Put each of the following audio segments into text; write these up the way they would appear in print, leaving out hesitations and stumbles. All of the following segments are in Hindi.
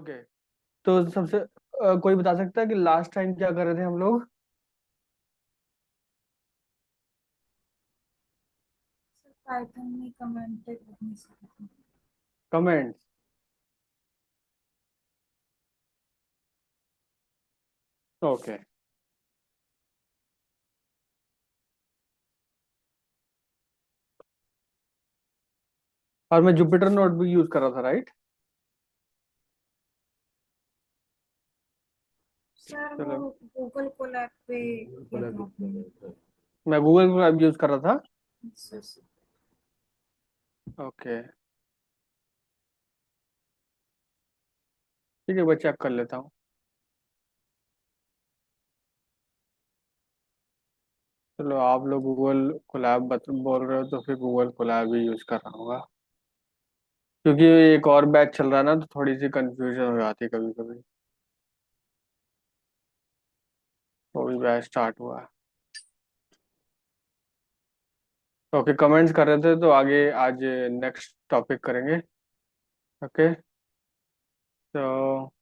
ओके। तो सबसे कोई बता सकता है कि लास्ट टाइम क्या कर रहे थे हम लोग? पाइथन में कमेंटेड लिखने सीखे थे। कमेंट्स। ओके। और मैं जुपिटर नोटबुक यूज कर रहा था, राइट? सर वो चलो। गूगल कोलैब पे किया था आपने। मैं गूगल कोलैब यूज कर रहा था। Sir sir. ओके। ठीक है, मैं चेक कर लेता हूँ। चलो, आप लोग गूगल कोलैब बोल रहे हो तो फिर गूगल कोलैब ही यूज कर रहा हूँ। क्योंकि एक और बैच चल रहा है ना, तो थोड़ी सी कंफ्यूजन हो जाती है कभी कभी। वो भी बैच स्टार्ट हुआ है। ओके, कमेंट्स कर रहे थे तो आगे आज नेक्स्ट टॉपिक करेंगे। ओके। तो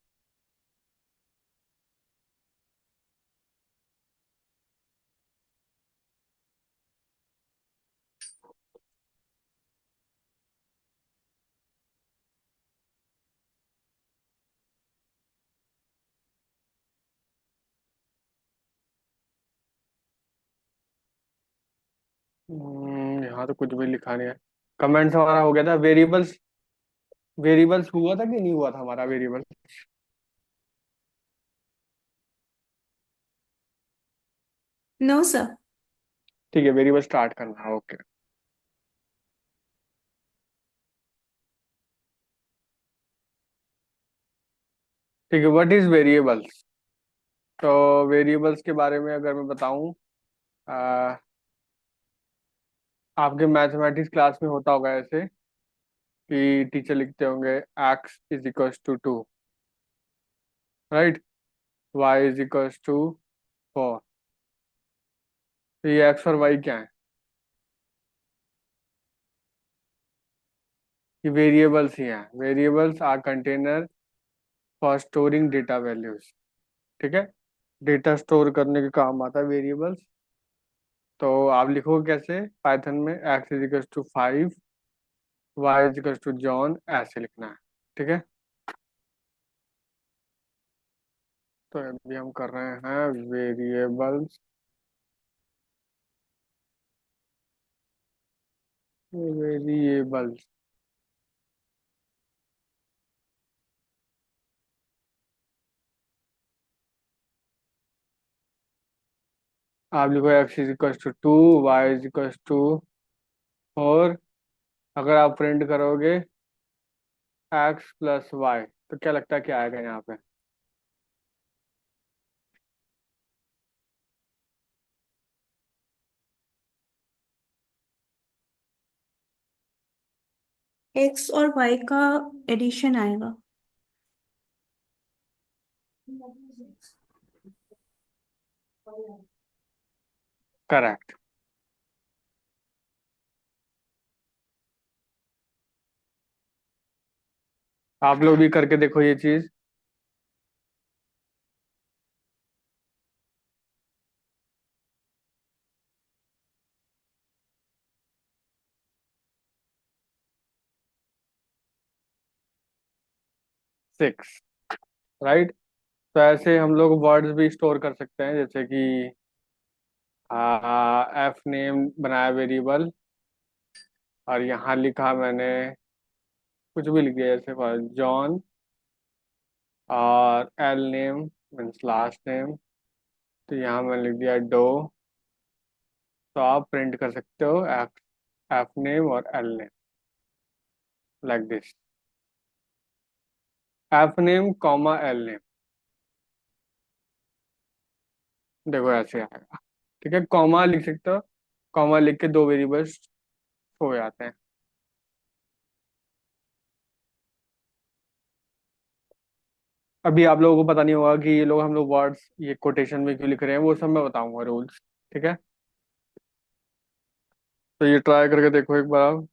यहाँ तो कुछ भी लिखा नहीं है। कमेंट्स हमारा हो गया था। वेरिएबल्स, वेरिएबल्स हुआ था कि नहीं हुआ था हमारा वेरिएबल? No sir. ठीक है, वेरिएबल स्टार्ट करना है। ओके। ठीक है, व्हाट इज वेरिएबल्स? तो वेरिएबल्स के बारे में अगर मैं बताऊं, आ, आपके मैथमेटिक्स क्लास में होता होगा ऐसे कि टीचर लिखते होंगे X is equals to 2, right? Y is equals to 4। तो ये एक्स और वाई क्या है? ये वेरिएबल्स ही हैं। Variables are container for storing data values. ठीक है, डेटा स्टोर करने के काम आता है वेरिएबल्स। तो आप लिखोगे कैसे पाइथन में? X is equals to 5, Y is equals to John, ऐसे लिखना है। ठीक है। तो अभी हम कर रहे हैं वेरिएबल्स। वेरिएबल्स। आप लिखो X is equals to 2, Y is equals to 4। अगर आप प्रिंट करोगे एक्स प्लस वाई, तो क्या लगता है क्या आएगा यहाँ पे? एक्स और वाई का एडिशन आएगा। करेक्ट। आप लोग भी करके देखो ये चीज। 6, राइट? तो ऐसे हम लोग वर्ड्स भी स्टोर कर सकते हैं, जैसे कि एफ नेम बनाया वेरिएबल, और यहाँ लिखा मैंने कुछ भी लिख दिया, जैसे जॉन, और L name means last name, तो यहाँ मैंने लिख दिया डो। तो आप प्रिंट कर सकते हो एफ, एफ नेम और L name, like this. F name comma L name, देखो ऐसे आएगा। ठीक है, कॉमा लिख सकते हो। कॉमा लिख के दो वेरिएबल्स हो जाते हैं। अभी आप लोगों को पता नहीं होगा कि ये लोग, हम लोग वर्ड्स ये कोटेशन में क्यों लिख रहे हैं, वो सब मैं बताऊंगा रूल्स। ठीक है, तो ये ट्राई करके देखो एक बार आप।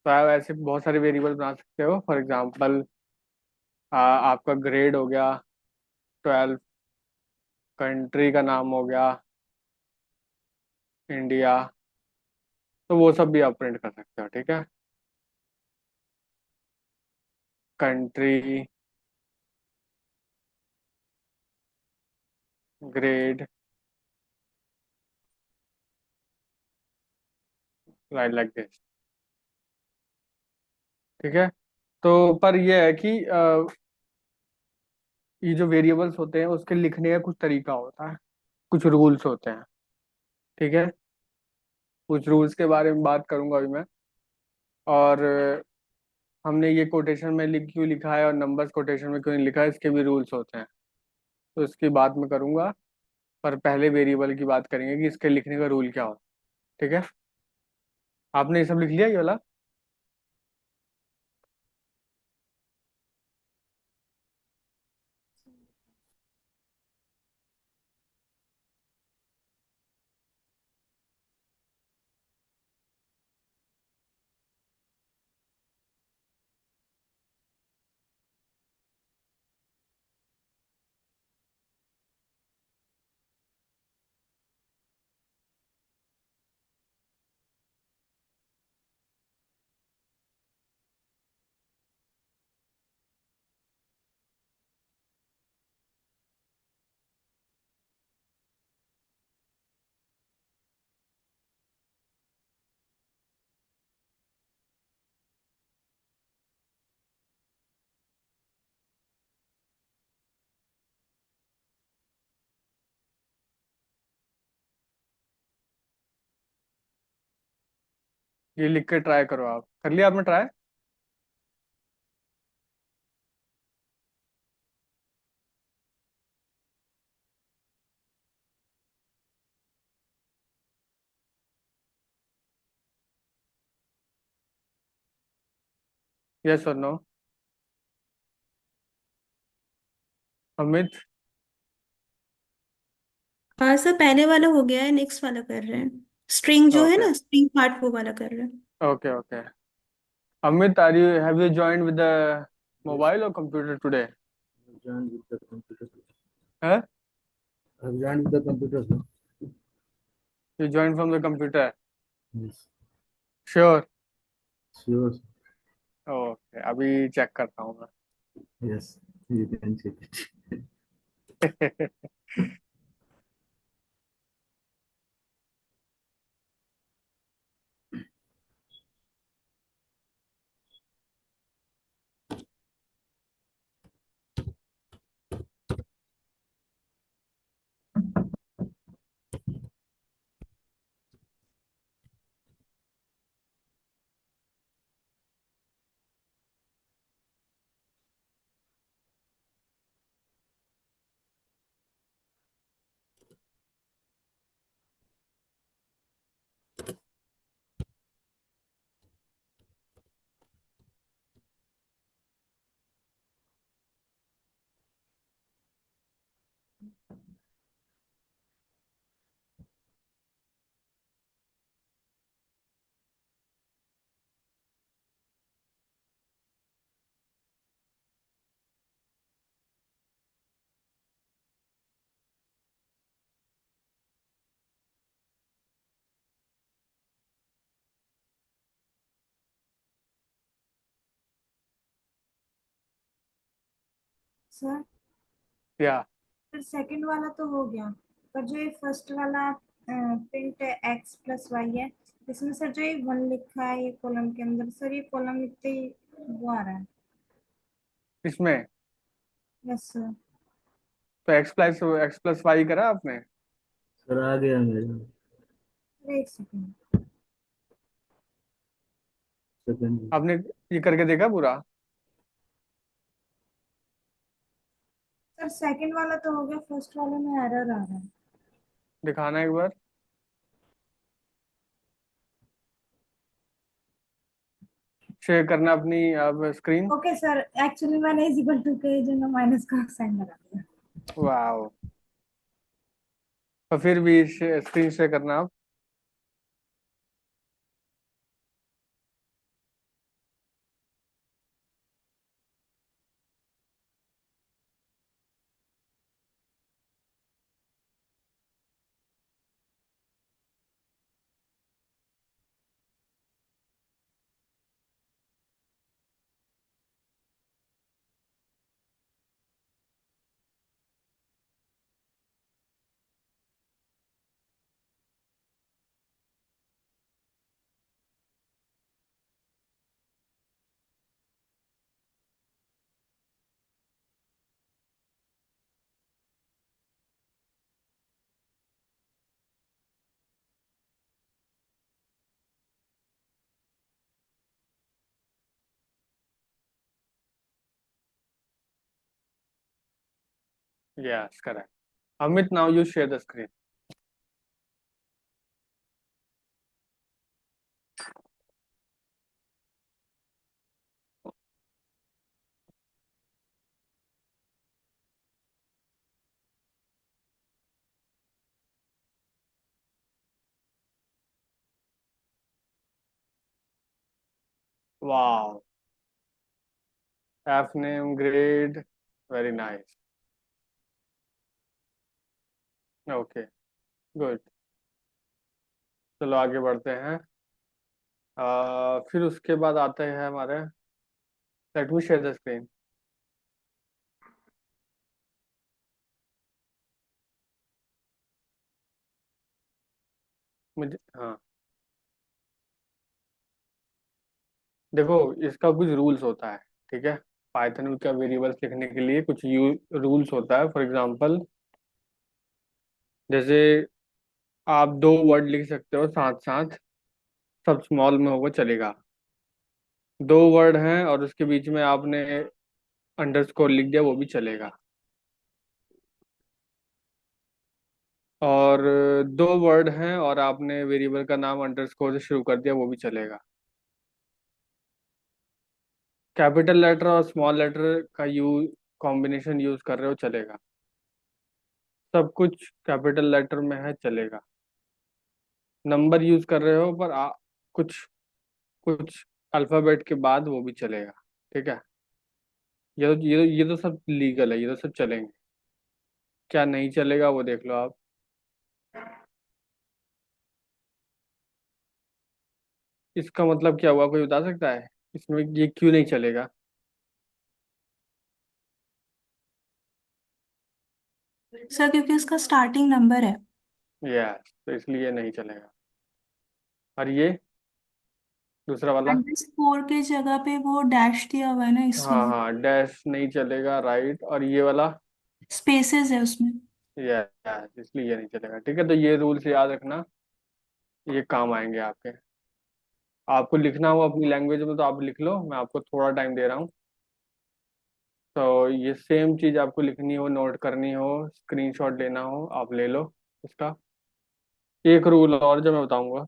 तो आप ऐसे बहुत सारे वेरिएबल बना सकते हो। फॉर एग्जांपल आपका ग्रेड हो गया 12, कंट्री का नाम हो गया इंडिया, तो वो सब भी आप प्रिंट कर सकते हो। ठीक है, country, grade, right like this. ठीक है, तो पर ये है कि ये जो वेरिएबल्स होते हैं उसके लिखने का कुछ तरीका होता है, कुछ रूल्स होते हैं। ठीक है, कुछ रूल्स के बारे में बात करूंगा अभी मैं। और हमने ये कोटेशन में क्यों लिखा है और नंबर्स कोटेशन में क्यों नहीं लिखा है, इसके भी रूल्स होते हैं, तो इसकी बात मैं करूंगा। पर पहले वेरिएबल की बात करेंगे कि इसके लिखने का रूल क्या होता है। ठीक है, आपने ये सब लिख लिया ये वाला? ये लिख के ट्राई करो। आप कर लिया आपने ट्राई? यस और नो? अमित? हाँ सर, पहले वाला हो गया है, नेक्स्ट वाला कर रहे हैं। स्ट्रिंग जो है ओके ना, स्ट्रिंग पार्ट वो वाला कर रहे हैं। Okay okay. Amit, are you have you joined with the Yes, mobile और computer today? I've joined with the computer. है? I've joined with the computer, sir. You join from the computer? Yes, sure? sure. Sir. Okay, अभी चेक करता हूँ Yes, you can check it. मैं। सर, या फिर सेकंड वाला तो हो गया, पर जो ये फर्स्ट वाला प्रिंट एक्स प्लस वाई है, इसमें सर जो ये वन लिखा है ये कॉलम के अंदर, सर ये कॉलम इतने वो आ रहा है। इसमें यस सर। तो एक्स प्लस वाई करा आपने? सर आ गया मेरा एक सेकंड। सेकंड। आपने ये करके देखा पूरा? सर सेकंड वाला तो हो गया, फर्स्ट वाले में एरर आ रहा है। दिखाना एक बार। शेयर करना अपनी अब स्क्रीन। ओके सर, एक्चुअली मैंने इज इक्वल टू के जगह माइनस का साइन लगा दिया। वाह, तो फिर भी स्क्रीन शेयर करना आप। Yes, correct. Amit, now you share the screen. Wow. F name, grade, very nice. Okay, good. चलो आगे बढ़ते हैं। फिर उसके बाद आते हैं हमारे, let me share the screen. मुझे, हाँ, देखो, इसका कुछ रूल्स होता है, ठीक है। पाइथन का वेरिएबल्स लिखने के लिए कुछ रूल्स होता है। फॉर एग्जांपल, जैसे आप दो वर्ड लिख सकते हो साथ साथ, सब स्मॉल में होगा चलेगा। दो वर्ड हैं और उसके बीच में आपने अंडरस्कोर लिख दिया, वो भी चलेगा। और दो वर्ड हैं और आपने वेरिएबल का नाम अंडरस्कोर से शुरू कर दिया, वो भी चलेगा। कैपिटल लेटर और स्मॉल लेटर का कॉम्बिनेशन यूज कर रहे हो, चलेगा। सब कुछ कैपिटल लेटर में है, चलेगा। नंबर यूज कर रहे हो पर कुछ कुछ अल्फाबेट के बाद, वो भी चलेगा। ठीक है। ये तो सब लीगल है, ये तो सब चलेंगे। क्या नहीं चलेगा वो देख लो आप। इसका मतलब क्या हुआ, कोई बता सकता है इसमें ये क्यों नहीं चलेगा? सर क्योंकि उसका स्टार्टिंग नंबर है। यस, तो इसलिए नहीं चलेगा। और ये दूसरा वाला? अंडरस्कोर की जगह पे वो डैश दिया हुआ है ना, हाँ इसलिए। हाँ, डैश नहीं चलेगा, राइट। और ये वाला? स्पेसेस है उसमें। यस, इसलिए ये नहीं चलेगा। ठीक है, तो ये रूल्स याद रखना, ये काम आएंगे आपके। आपको लिखना हो अपनी लैंग्वेज में तो आप लिख लो, मैं आपको थोड़ा टाइम दे रहा हूँ। तो ये सेम चीज़ आपको लिखनी हो, नोट करनी हो, स्क्रीनशॉट लेना हो, आप ले लो इसका। एक रूल और जो मैं बताऊंगा।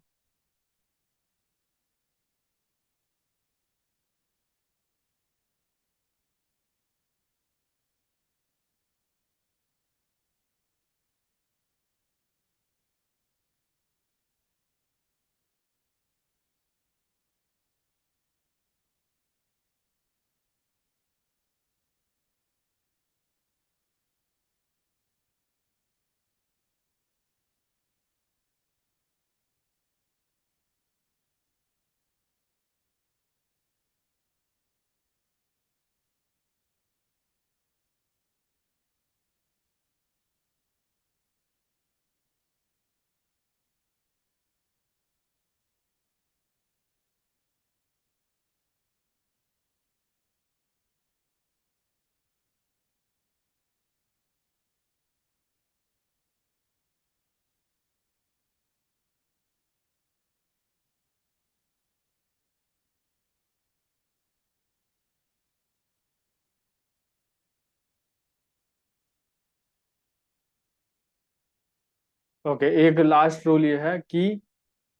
ओके, एक लास्ट रूल ये है कि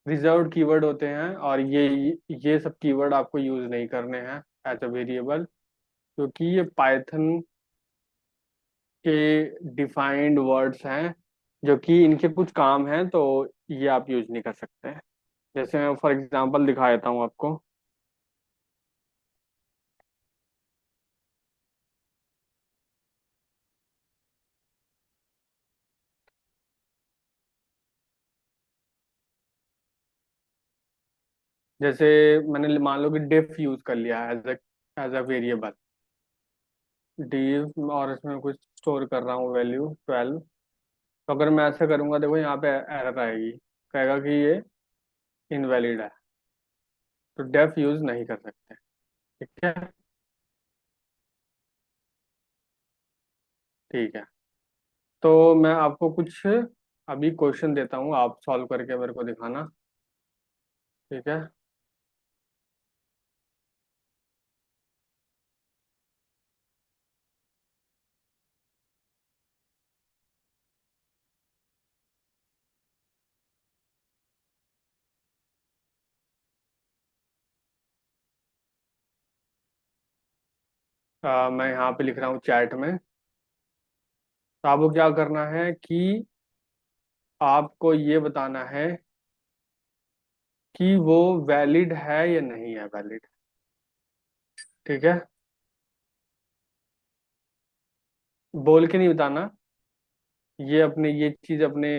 रिजर्व्ड कीवर्ड होते हैं, और ये सब कीवर्ड आपको यूज नहीं करने हैं एज अ वेरिएबल, क्योंकि ये पाइथन के डिफाइंड वर्ड्स हैं, जो कि इनके कुछ काम हैं, तो ये आप यूज नहीं कर सकते हैं। जैसे मैं फॉर एग्जांपल दिखा देता हूँ आपको। जैसे मैंने मान लो कि डिफ यूज कर लिया एज अ वेरिएबल, डिफ, और इसमें कुछ स्टोर कर रहा हूँ वैल्यू 12। तो अगर मैं ऐसे करूंगा, देखो यहाँ पे एरर आएगी, कहेगा कि ये इनवैलिड है। तो डेफ यूज नहीं कर सकते। ठीक है। ठीक है, तो मैं आपको कुछ अभी क्वेश्चन देता हूँ, आप सॉल्व करके मेरे को दिखाना। ठीक है। मैं यहाँ पे लिख रहा हूँ चैट में। तो आपको क्या करना है कि आपको ये बताना है कि वो वैलिड है या नहीं है वैलिड। ठीक है, बोल के नहीं बताना। ये चीज अपने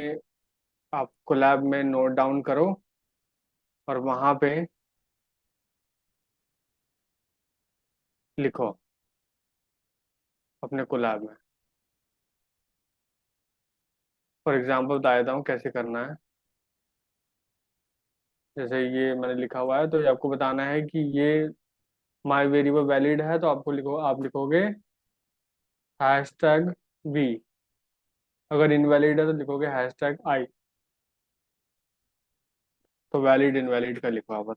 आप कोलैब में नोट डाउन करो और वहां पे लिखो अपने कोलैब में। फॉर एग्जांपल बता देता हूँ कैसे करना है। जैसे ये मैंने लिखा हुआ है, तो ये आपको बताना है कि ये माई वेरिएबल वैलिड है, तो आप लिखोगे #v। अगर इनवैलिड है तो लिखोगे #i। तो वैलिड इनवैलिड का लिखो आप।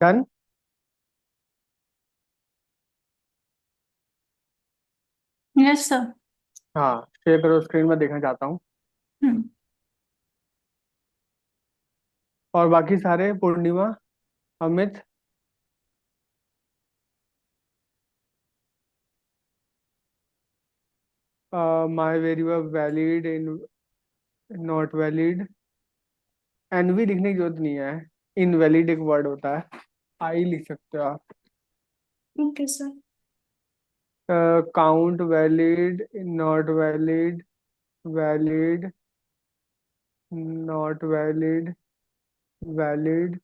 डन। Yes sir. हाँ, शेयर करो स्क्रीन में, देखना चाहता हूँ। हम्म। और बाकी सारे, Purnima, Amit. My variable valid, in not valid. NV लिखने की जरूरत नहीं है, इनवैलिड एक वर्ड होता है, आई लिख सकते हो आप। Okay sir. Count valid, not valid, valid, not valid, valid,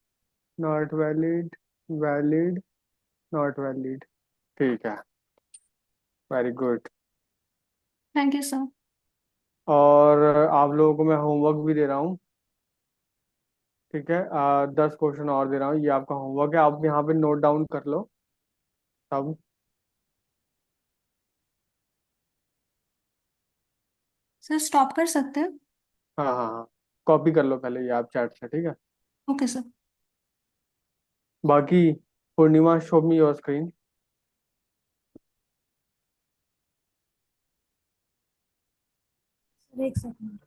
not valid, valid, not valid. ठीक है, very good. Thank you sir. और आप लोगों को मैं होमवर्क भी दे रहा हूँ। ठीक है, 10 क्वेश्चन और दे रहा हूँ, ये आपका होमवर्क है, आप यहाँ पे नोट डाउन कर लो सब। सर स्टॉप कर सकते हैं? हाँ हाँ हाँ, कॉपी कर लो पहले ये आप चैट से, ठीक है। Okay sir. बाकी Purnima, show me your screen. Sir एक second.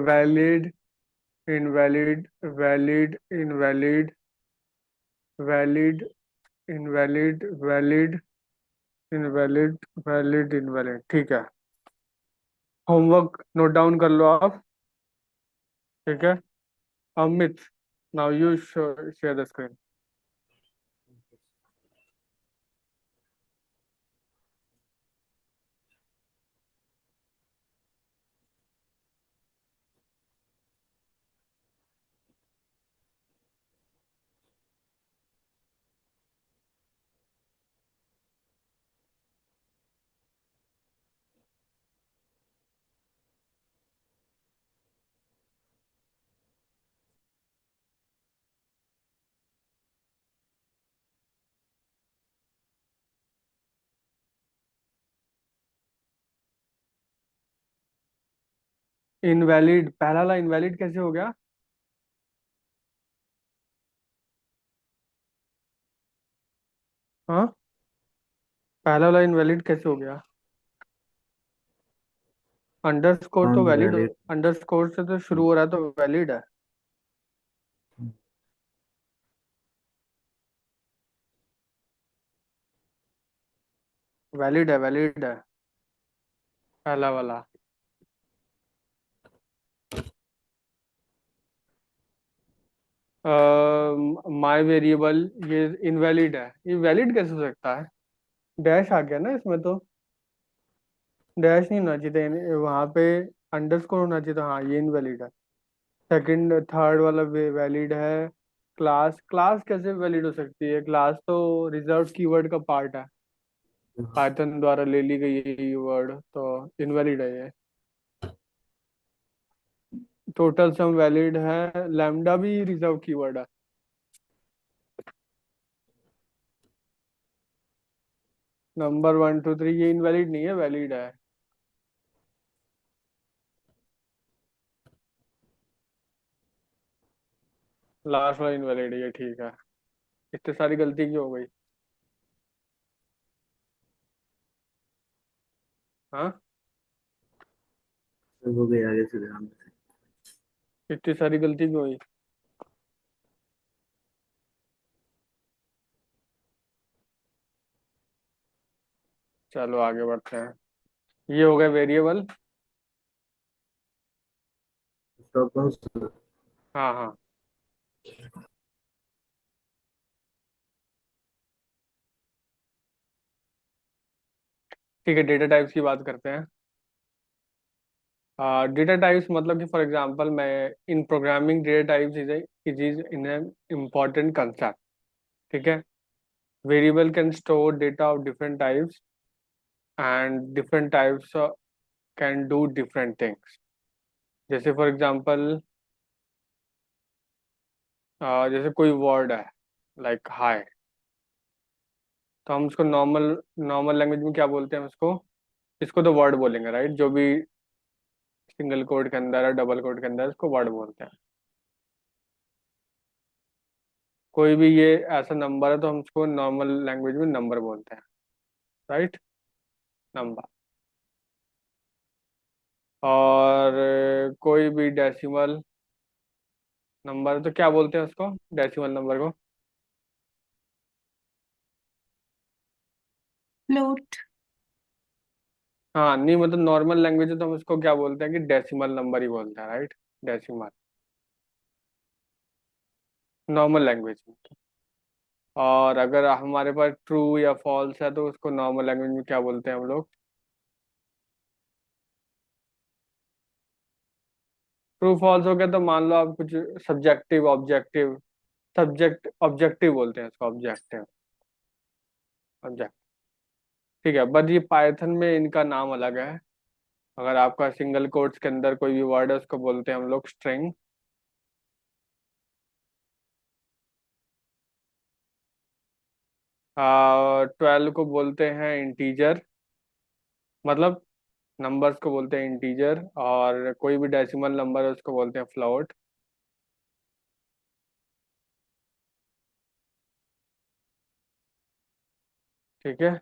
Valid, invalid, valid, invalid, valid, invalid, valid, invalid, valid, invalid. ठीक है, होमवर्क नोट डाउन कर लो आप। ठीक है, Amit, now you share the screen. Invalid, पहला वाला इनवैलिड कैसे हो गया? हाँ, पहला वाला इनवैलिड कैसे हो गया? अंडरस्कोर तो फाउंड वैलिड, वैलिड। अंडरस्कोर से तो शुरू हो रहा है तो वैलिड है। वैलिड है, वैलिड है पहला वाला। माई वेरिएबल, ये इनवैलिड है, ये वैलिड कैसे हो सकता है? डैश आ गया ना इसमें तो, डैश नहीं होना चाहिए वहां पे, अंडरस्कोर होना चाहिए था। हाँ, ये इनवैलिड है। सेकंड थर्ड वाला वैलिड है। क्लास, क्लास कैसे वैलिड हो सकती है? क्लास तो रिजर्व कीवर्ड का पार्ट है, पाइथन द्वारा ले ली गई ये वर्ड, तो इनवैलिड है ये। टोटल सम वैलिड है, लैम्डा भी रिजर्व कीवर्ड है। नंबर 1 2 3 ये इनवैलिड नहीं है, वैलिड है। लास्ट वाला इनवैलिड है ये, ठीक है। इतनी सारी गलती क्यों हो गई? हाँ, सब हो गए, आगे से ध्यान से। इतनी सारी गलती क्यों हुई? चलो आगे बढ़ते हैं। ये हो गए वेरिएबल। स्टॉप कहूँ सर? हाँ हाँ। ठीक है, डेटा टाइप्स की बात करते हैं। डेटा टाइप्स मतलब कि फॉर एग्जांपल मैं इन programming data types is in an important concept. ठीक है। Variable can store data of different types and different types can do different things. जैसे फॉर एग्जांपल जैसे कोई वर्ड है लाइक हाय, तो हम उसको नॉर्मल नॉर्मल लैंग्वेज में क्या बोलते हैं उसको? इसको तो वर्ड बोलेंगे, राइट? जो भी सिंगल कोड के अंदर है, डबल कोड के अंदर है, उसको वर्ड बोलते हैं। कोई भी ये ऐसा नंबर है तो हम उसको नॉर्मल लैंग्वेज में नंबर बोलते हैं, राइट? नंबर। और कोई भी डेसिमल नंबर है तो क्या बोलते हैं उसको, डेसिमल नंबर को? फ्लोट। हाँ नहीं, मतलब नॉर्मल लैंग्वेज है तो हम उसको क्या बोलते हैं कि डेसिमल नंबर ही बोलते हैं, राइट? डेसिमल, नॉर्मल लैंग्वेज में। और अगर हमारे पास ट्रू या फॉल्स है तो उसको नॉर्मल लैंग्वेज में क्या बोलते हैं हम लोग? ट्रू फॉल्स हो गया तो मान लो आप कुछ सब्जेक्टिव ऑब्जेक्टिव, सब्जेक्ट ऑब्जेक्टिव बोलते हैं उसको, ऑब्जेक्टिव, ऑब्जेक्ट। ठीक है, बट ये पाइथन में इनका नाम अलग है। अगर आपका सिंगल कोट्स के अंदर कोई भी वर्ड है उसको बोलते हैं हम लोग स्ट्रिंग। 12 को बोलते हैं इंटीजर, मतलब नंबर्स को बोलते हैं इंटीजर। और कोई भी डेसिमल नंबर है उसको बोलते हैं फ्लोट। ठीक है।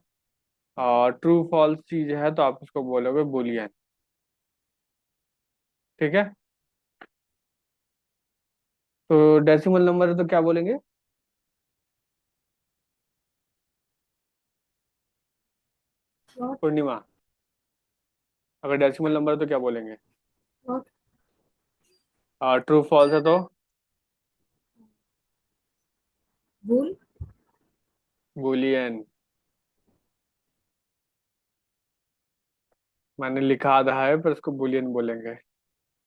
और ट्रू फॉल्स चीज है तो आप उसको बोलोगे बुलियन। ठीक है। तो डेसिमल नंबर है तो क्या बोलेंगे? फ्लोट। पूर्णिमा, अगर डेसिमल नंबर है तो क्या बोलेंगे? फ्लोट। ट्रू फॉल्स है तो? बुल। बुलियन। मैंने लिखा आधा है पर उसको बुलियन बोलेंगे,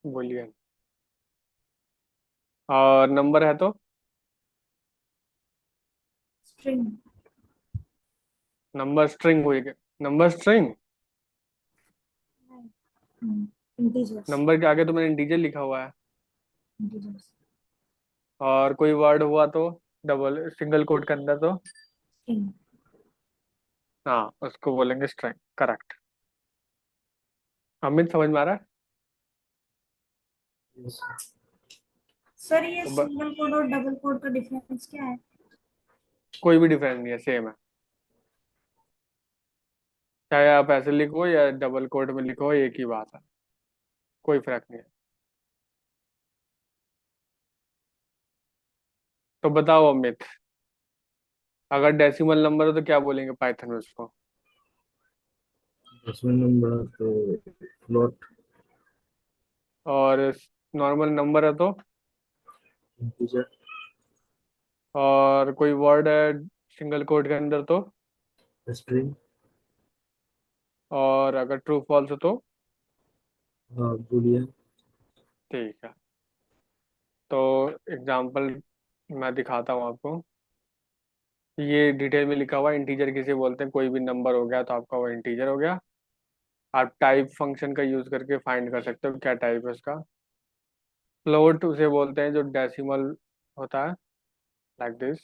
बुलियन। और नंबर है तो? स्ट्रिंग। नंबर स्ट्रिंग हुई, नंबर स्ट्रिंग। इंटीजर्स। नंबर के आगे तो मैंने इंटीजर लिखा हुआ है। इंटीजर्स। और कोई वर्ड हुआ तो, डबल सिंगल कोट के अंदर तो? स्ट्रिंग। हाँ, उसको बोलेंगे स्ट्रिंग, करेक्ट। अमित, समझ में आ रहा है? Yes sir. सर ये तो सिंगल कोड और डबल कोड का डिफरेंस क्या है? कोई भी डिफरेंस नहीं है, सेम है। चाहे आप ऐसे लिखो या डबल कोट में लिखो, एक ही बात है, कोई फर्क नहीं है। तो बताओ अमित, अगर डेसिमल नंबर हो तो क्या बोलेंगे पाइथन में उसको? 10वां नंबर तो फ्लोट। और नॉर्मल नंबर है तो? इंटीजर। और कोई वर्ड है सिंगल कोट के अंदर तो? स्ट्रिंग। और अगर ट्रू फॉल्स हो तो? बुलियन। ठीक है। तो एग्जांपल मैं दिखाता हूँ आपको। ये डिटेल में लिखा हुआ है, इंटीजर किसे बोलते हैं, कोई भी नंबर हो गया तो आपका वो इंटीजर हो गया। आप टाइप फंक्शन का यूज करके फाइंड कर सकते हो क्या टाइप है उसका। फ्लोट उसे बोलते हैं जो डेसिमल होता है, लाइक दिस।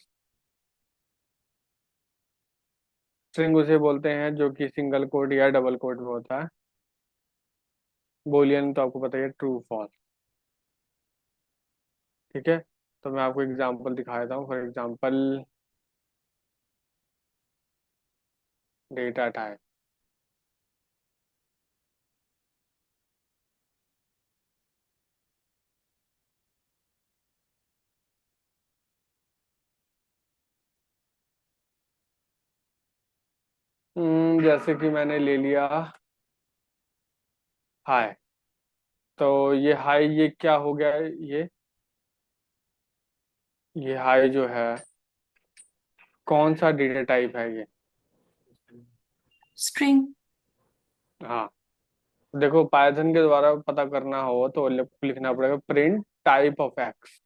स्ट्रिंग उसे बोलते हैं जो कि सिंगल कोड या डबल कोड में होता है। बूलियन तो आपको पता ही है, ट्रू फॉल्स। ठीक है। तो मैं आपको एग्जांपल दिखा देता हूँ, फॉर एग्जांपल डेटा टाइप। जैसे कि मैंने ले लिया हाय। तो ये हाई, ये क्या हो गया है? ये हाई जो है, कौन सा डेटा टाइप है ये? स्ट्रिंग। हाँ, देखो पाइथन के द्वारा पता करना हो तो लिखना पड़ेगा प्रिंट टाइप ऑफ एक्स।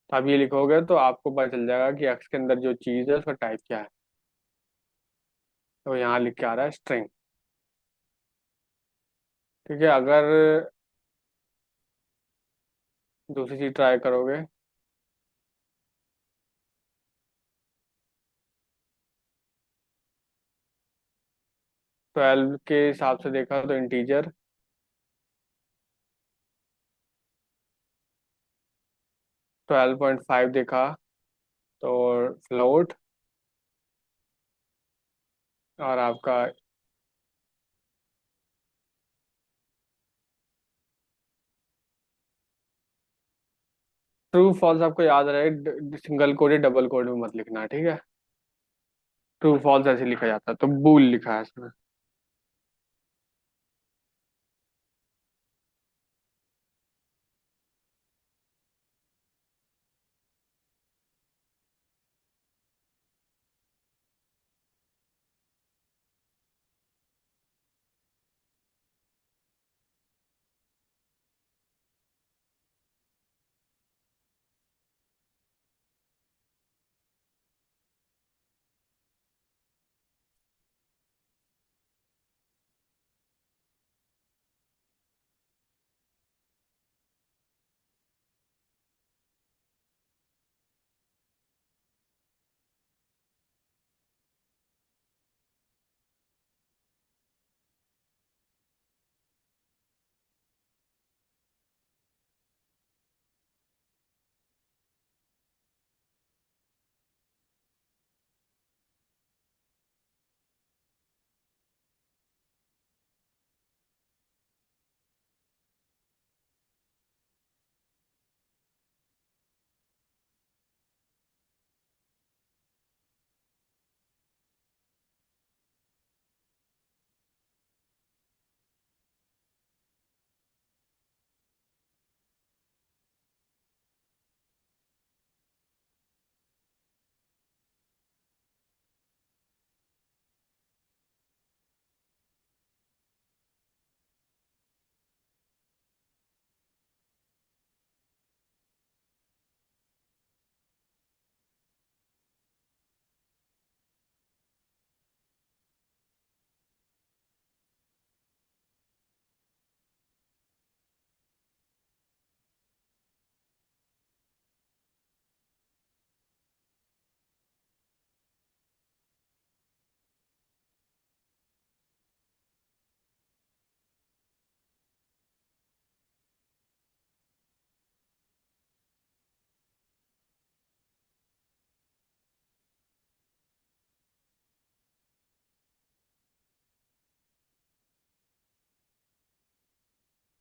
आप ये लिखोगे तो आपको पता चल जाएगा कि एक्स के अंदर जो चीज है उसका टाइप क्या है। तो यहाँ लिख के आ रहा है स्ट्रिंग। ठीक है, अगर दूसरी चीज ट्राई करोगे, 12 के हिसाब से देखा तो इंटीजर, 12.5 देखा तो फ्लोट, और आपका ट्रू फॉल्स आपको याद रहे, सिंगल कोड या डबल कोड में मत लिखना, ठीक है। ट्रू फॉल्स ऐसे लिखा जाता है, तो बूल लिखा है इसमें।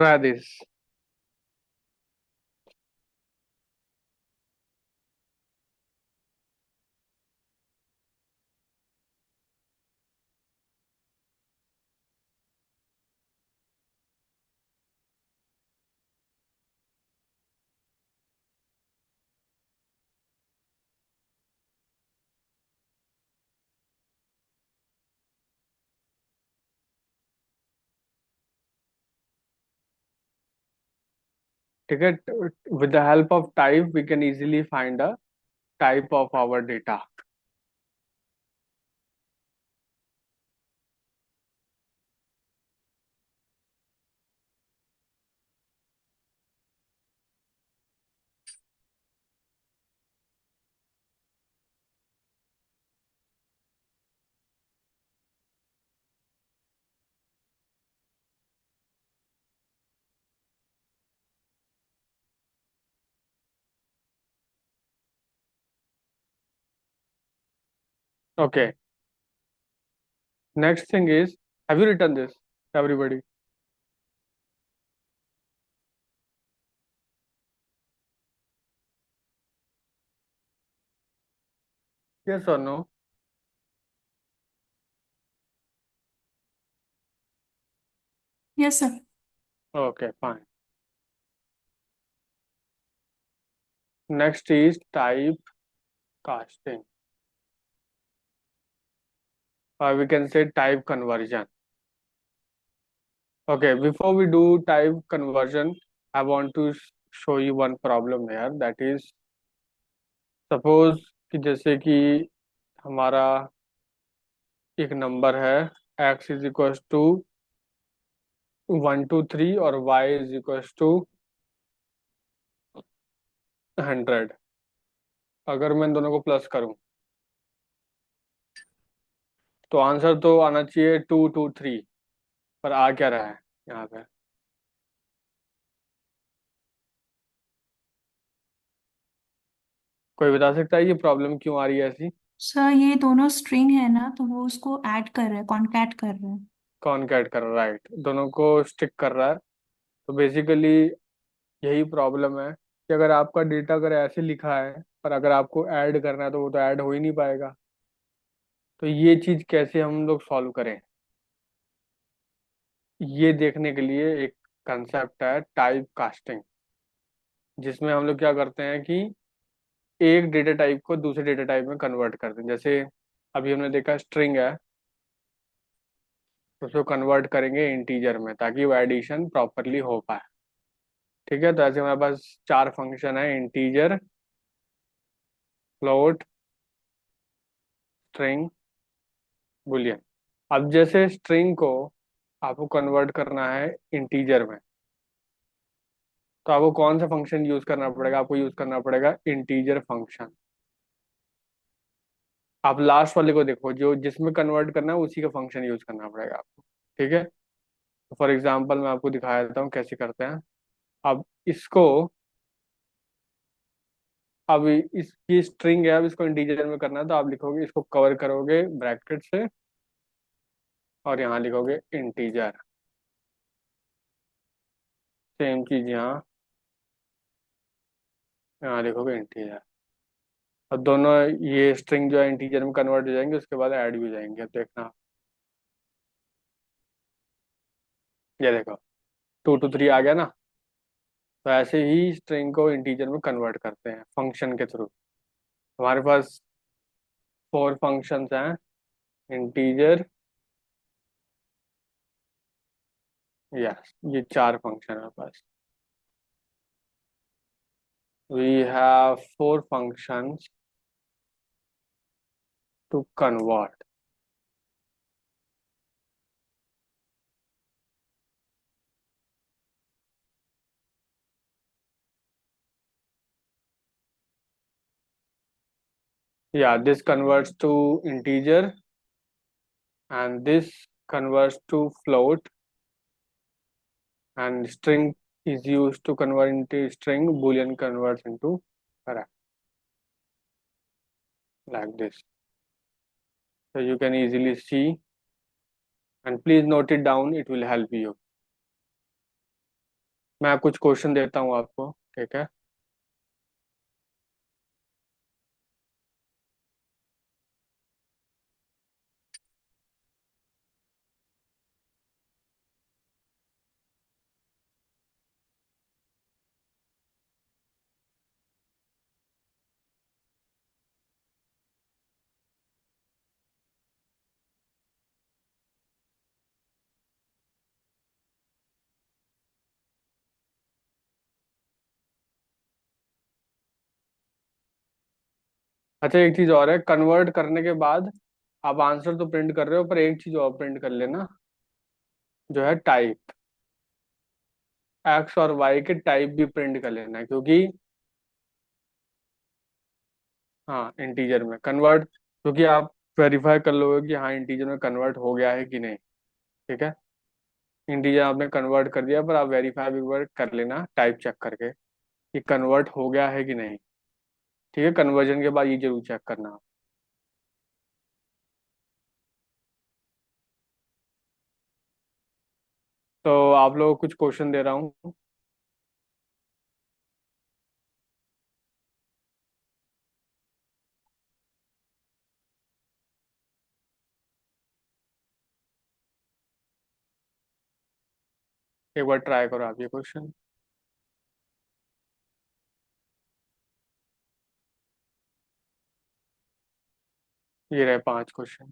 Try this. ठीक है, with the help of type we can easily find a type of our data. Okay, next thing is, have you written this, everybody? Yes or no? Yes sir. Okay, fine. Next is type casting, or we can say type conversion. Okay, before we do type conversion, I want to show you one problem here. That is, suppose कि जैसे कि हमारा एक नंबर है x इज इक्वल टू 1 2 3 और y इज इक्वल टू 100। अगर मैं इन दोनों को प्लस करूं तो आंसर तो आना चाहिए 2 2 3, पर आ क्या रहा है यहाँ पे? कोई बता सकता है ये प्रॉब्लम क्यों आ रही है ऐसी? सर ये दोनों स्ट्रिंग है ना, तो वो उसको ऐड कर रहे हैं, कॉन्कैट कर रहे हैं। कौन कैट कर रहा है? राइट, दोनों को स्टिक कर रहा है। तो बेसिकली यही प्रॉब्लम है कि अगर आपका डेटा अगर ऐसे लिखा है, पर अगर आपको ऐड करना है तो वो तो ऐड हो ही नहीं पाएगा। तो ये चीज़ कैसे हम लोग सॉल्व करें, ये देखने के लिए एक कंसेप्ट है टाइप कास्टिंग, जिसमें हम लोग क्या करते हैं कि एक डेटा टाइप को दूसरे डेटा टाइप में कन्वर्ट करते हैं। जैसे अभी हमने देखा स्ट्रिंग है, तो उसको कन्वर्ट करेंगे इंटीजर में ताकि वो एडिशन प्रॉपरली हो पाए। ठीक है, तो ऐसे हमारे पास चार फंक्शन है: इंटीजर, फ्लोट, स्ट्रिंग, बुलियन। अब जैसे स्ट्रिंग को आपको कन्वर्ट करना है इंटीजर में, तो आपको कौन सा फंक्शन यूज करना पड़ेगा? आपको यूज करना पड़ेगा इंटीजर फंक्शन। आप लास्ट वाले को देखो, जो जिसमें कन्वर्ट करना है उसी का फंक्शन यूज करना पड़ेगा आपको। ठीक है, तो फॉर एग्जांपल मैं आपको दिखा देता हूँ कैसे करते हैं। अब इसको, अब इसकी स्ट्रिंग है, अब इसको इंटीजर में करना है, तो आप लिखोगे, इसको कवर करोगे ब्रैकेट से और यहाँ लिखोगे इंटीजर। सेम चीज यहाँ, यहाँ लिखोगे इंटीजर। अब दोनों ये स्ट्रिंग जो है इंटीजर में कन्वर्ट हो जाएंगे, उसके बाद ऐड भी हो जाएंगे। अब देखना, ये देखो 2 2 3 आ गया ना। तो ऐसे ही स्ट्रिंग को इंटीजर में कन्वर्ट करते हैं फंक्शन के थ्रू। हमारे पास 4 फंक्शंस हैं: इंटीजर, यस, ये 4 फंक्शन है हमारे पास। We have 4 functions to convert. Yeah, this converts to integer and this converts to float, and string is used to convert into string, boolean converts into character, like this. So you can easily see, and please note it down, it will help you. मैं कुछ क्वेश्चन देता हूँ आपको, ठीक है? अच्छा, एक चीज और है, कन्वर्ट करने के बाद आप आंसर तो प्रिंट कर रहे हो, पर एक चीज और प्रिंट कर लेना, जो है टाइप। एक्स और वाई के टाइप भी प्रिंट कर लेना है, क्योंकि हाँ, इंटीजर में कन्वर्ट, क्योंकि आप वेरीफाई कर लोगे कि हाँ इंटीजर में कन्वर्ट हो गया है कि नहीं। ठीक है, इंटीजर आपने कन्वर्ट कर दिया, पर आप वेरीफाई भी एक बार कर लेना टाइप चेक करके कि कन्वर्ट हो गया है कि नहीं। ठीक है, कन्वर्जन के बाद ये जरूर चेक करना। तो आप लोगों को कुछ क्वेश्चन दे रहा हूँ। एक बार ट्राई करो आप ये क्वेश्चन। ये रहे 5 क्वेश्चन।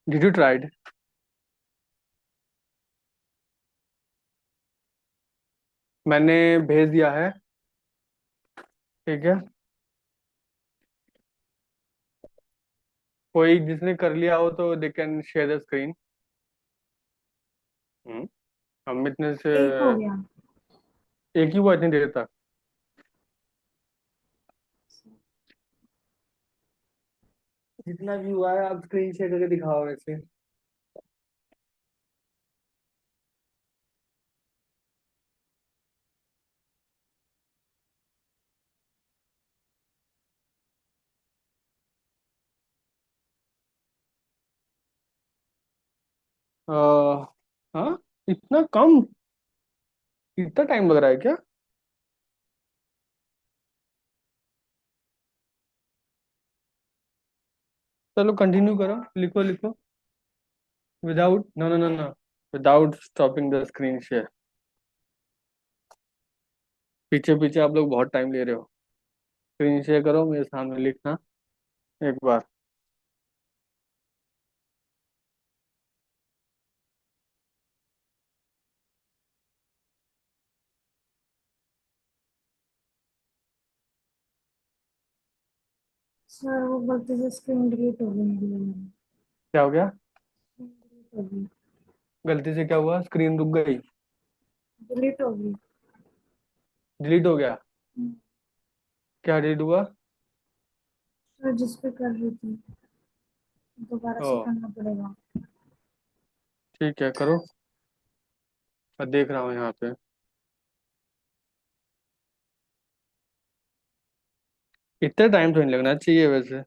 Did you tried? मैंने भेज दिया है। ठीक है, कोई जिसने कर लिया हो तो they can share the screen. Amit ने से एक हो गया। एक ही हुआ इतनी देर तक? जितना भी हुआ है आप स्क्रीन शेयर करके दिखाओ वैसे। आ, हाँ, इतना कम, इतना टाइम लग रहा है क्या? चलो कंटिन्यू करो, लिखो लिखो। Without, no no no no, without stopping the screen share. पीछे पीछे आप लोग बहुत टाइम ले रहे हो। स्क्रीन शेयर करो, मेरे सामने लिखना एक बार। सर वो गलती से स्क्रीन डिलीट हो गई मेरी। क्या हो गया? डिलीट हो गई। गलती से क्या हुआ? स्क्रीन रुक गई? डिलीट हो गई। डिलीट हो गया? क्या डिलीट हुआ? सर जिस पे कर रही थी दोबारा ओ, से करना पड़ेगा। ठीक है, करो। मैं देख रहा हूँ यहाँ पे। इतना टाइम तो नहीं लगना चाहिए वैसे,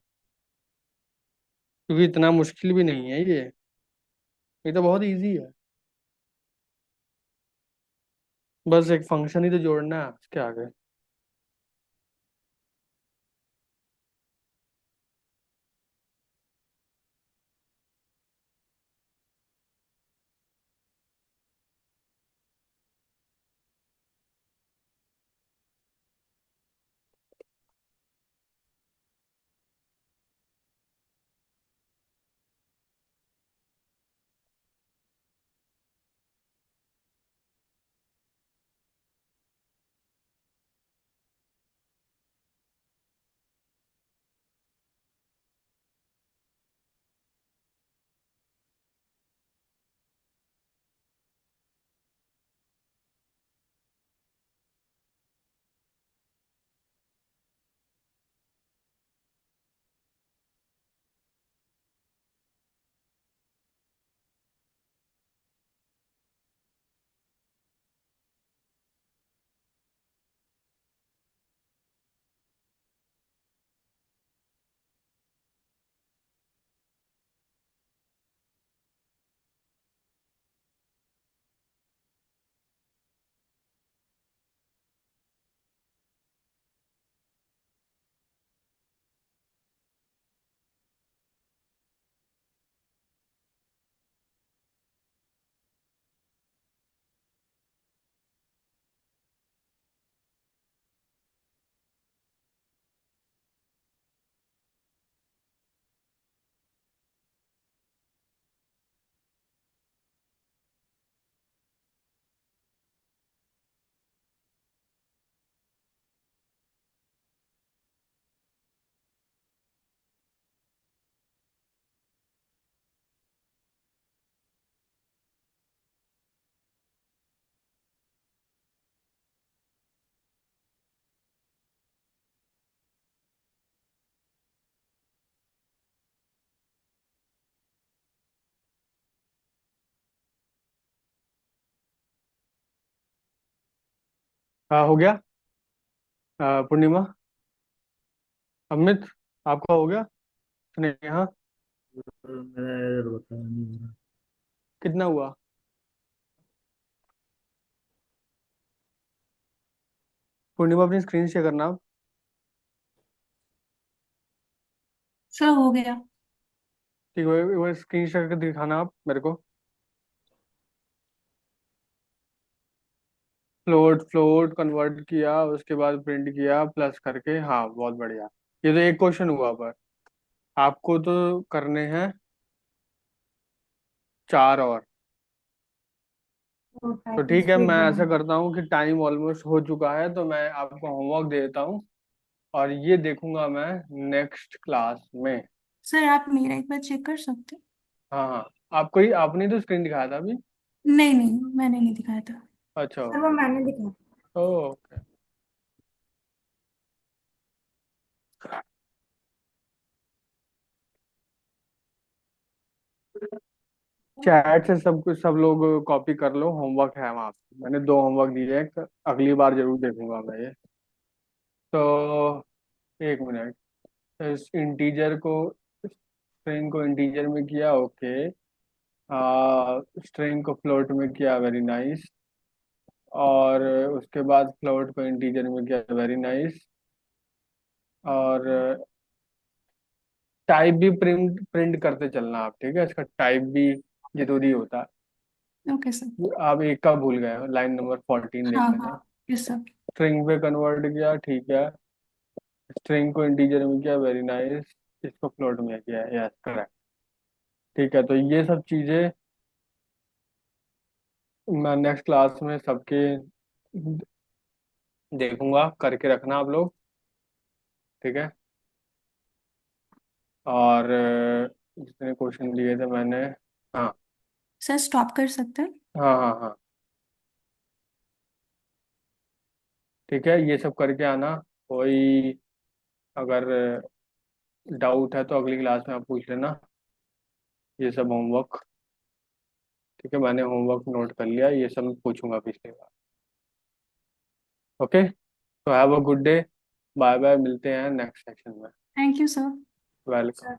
क्योंकि इतना मुश्किल भी नहीं है ये तो बहुत इजी है। बस एक फंक्शन ही तो जोड़ना है उसके आगे। हाँ, हो गया। पूर्णिमा, अमित, आपका हो गया? स्नेहा, मेरा एरर बता नहीं हो रहा। कितना हुआ? पूर्णिमा अपनी स्क्रीन शेयर करना। सर हो गया। ठीक है, वो स्क्रीन शेयर करके दिखाना आप मेरे को। फ्लोट फ्लोट कन्वर्ट किया, उसके बाद प्रिंट किया प्लस करके, हाँ बहुत बढ़िया। ये तो एक क्वेश्चन हुआ, पर आपको तो करने हैं चार और। और तो टाइपिंग ठीक है, स्पीड मैं ऐसा बढ़ाना। करता हूँ कि टाइम ऑलमोस्ट हो चुका है, तो मैं आपको होमवर्क दे देता हूँ और ये देखूंगा मैं नेक्स्ट क्लास में। सर आप मेरा एक बार चेक कर सकते हैं? हाँ हाँ, आपको ही, आपने तो स्क्रीन दिखाया था अभी। नहीं नहीं, मैंने नहीं दिखाया था। अच्छा, सर वो मैंने दिखा। ओके। चैट से सब कुछ सब लोग कॉपी कर लो, होमवर्क है वहाँ पे, मैंने 2 होमवर्क दिए हैं, अगली बार जरूर देखूंगा मैं ये। तो एक मिनट, इस इंटीजर को, स्ट्रिंग को इंटीजर में किया, ओके। स्ट्रिंग को फ्लोट में किया, वेरी नाइस। और उसके बाद फ्लोट को इंटीजर में किया, वेरी नाइस। और टाइप भी प्रिंट प्रिंट करते चलना आप, ठीक है, इसका टाइप भी जरूरी होता ओके सर। है। आप एक का भूल गए हो, लाइन नंबर 14 देख हाँ लेना। हाँ यस सर। स्ट्रिंग पे कन्वर्ट किया, ठीक है। स्ट्रिंग को इंटीजर में किया, वेरी नाइस। इसको फ्लोट में किया, यस करेक्ट। ठीक है, तो ये सब चीजें मैं नेक्स्ट क्लास में सबके देखूंगा, करके रखना आप लोग, ठीक है। और जितने क्वेश्चन दिए थे मैंने, हाँ सर स्टॉप कर सकते हैं? हाँ हाँ हाँ, ठीक है, ये सब करके आना। कोई अगर डाउट है तो अगली क्लास में आप पूछ लेना, ये सब होमवर्क, ठीक है, मैंने होमवर्क नोट कर लिया, ये सब मैं पूछूंगा पिछली बार। ओके, तो have a good day, bye bye, मिलते हैं नेक्स्ट सेक्शन में। Thank you sir. Welcome. Sir